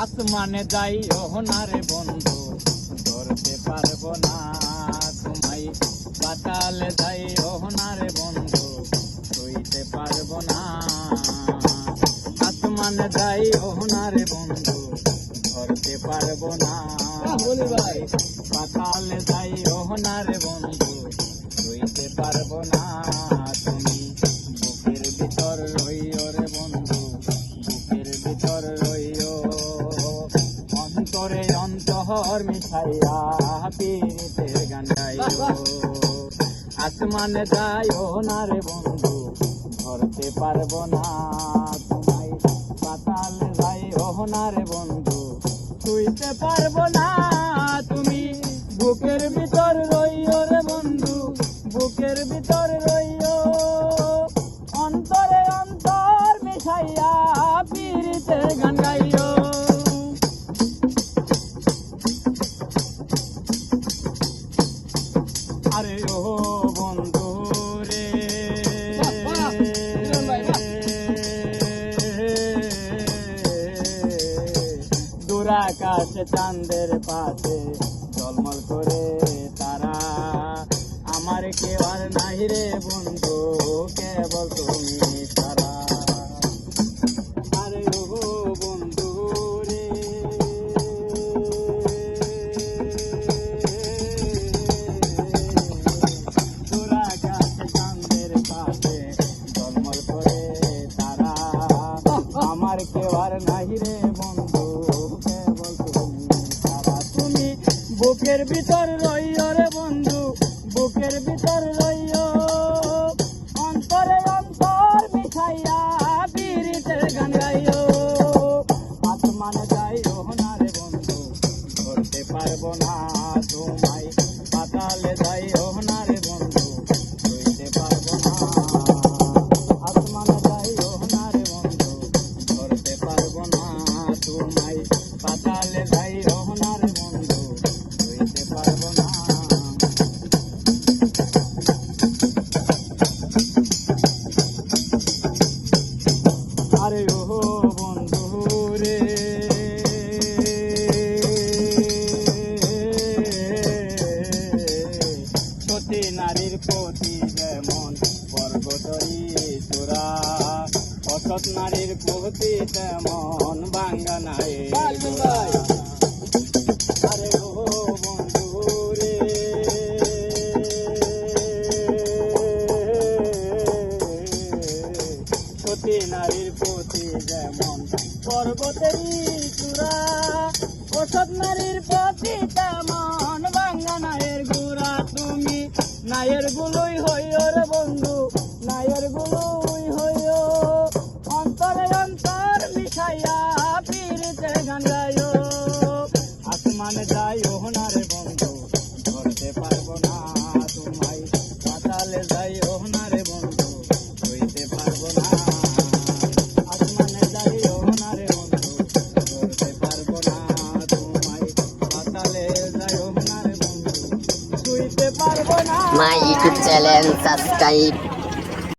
আসমানে যাই না রে বন্ধু, ধরতে পারবো না তোমায়। পাতালে যাই না রে বন্ধু, ছুঁইতে পারবো না। আসমানে যাই না রে বন্ধু, ধরতে পারবো না। পাতালে যাই না রে বন্ধু, ছুঁইতে পারবো না। তুমি বুকের ভিতর রইও রে বন্ধু, বুকের ভিতর রইও। অন্তরে অন্তর মিশাইয়া পীড়িতের গান গাইও। আসমানে যাইও না রে বন্ধু, ধরতে পারবো না তোমায়। পাতালে যাইও না রে বন্ধু, ছুঁইতে পারবো না। তুমি বুকের ভিতর রইও রে বন্ধু, বুকের ভিতর রইও। অন্তরে অন্তর মিশাইয়া পীড়িতের গান গাইও। আরে ও বন্ধু রে, দূর আকাশে চাঁদের পাশে ঝলমল করে তারা। আমার কেউ আর নাই রে বন্ধু, কেবল তুমি তারা। আরে ও বন্ধু রে, দূর আকাশে চাঁদের পাশে ঝলমল করে তারা। আমার কেউ আর নাই রে বন্ধু, কেবল তুমি তারা। তুমি বুকের ভিতর রইও রে বন্ধু, বুকের ভিতর রইও। অন্তরে অন্তর মিশাইয়া পীড়িতের গান গাইও। আসমানে যাইও না রে বন্ধু, ধরতে পারবো না তোমায়। পাতালে যাইও না রে বন্ধু, ছুঁইতে পারবো না। আসমানে যাইও না রে বন্ধু, ধরতে পারবো না তোমায়। পাতালে যাইও না রে বন্ধু, ছুঁইতে পারবো না। আরে ও বন্ধু রে, সতী নারীর প্রতি যেমন পর্বতই চূড়া, অসৎ নারীর প্রতি তেমন ভাঙ্গা নাই। আরে ও বন্ধু রে, সতী নারীর প্রতি যেমন পর্বতেরই চূড়া, অসৎ নারীর প্রতি তেমন ভাঙ্গা নায়ের গুড়া। তুমি নায়ের গুলোই হইও রে বন্ধু, নায়ের গুলোই হইও। অন্তরে অন্তর মিশাইয়া পীড়িতে গান গাইও। আসমানে যাইও না রে বন্ধু, ধরতে পারবো না তোমায়। পাতালে যাইও না রে বন্ধু, ছুঁইতে পারবো না। আসমানে যাইও না রে বন্ধু, ধরতে পারবো না তোমায়। পাতালে যাইও না রে বন্ধু, ছুঁইতে পারবো না। My YouTube channel subscribe.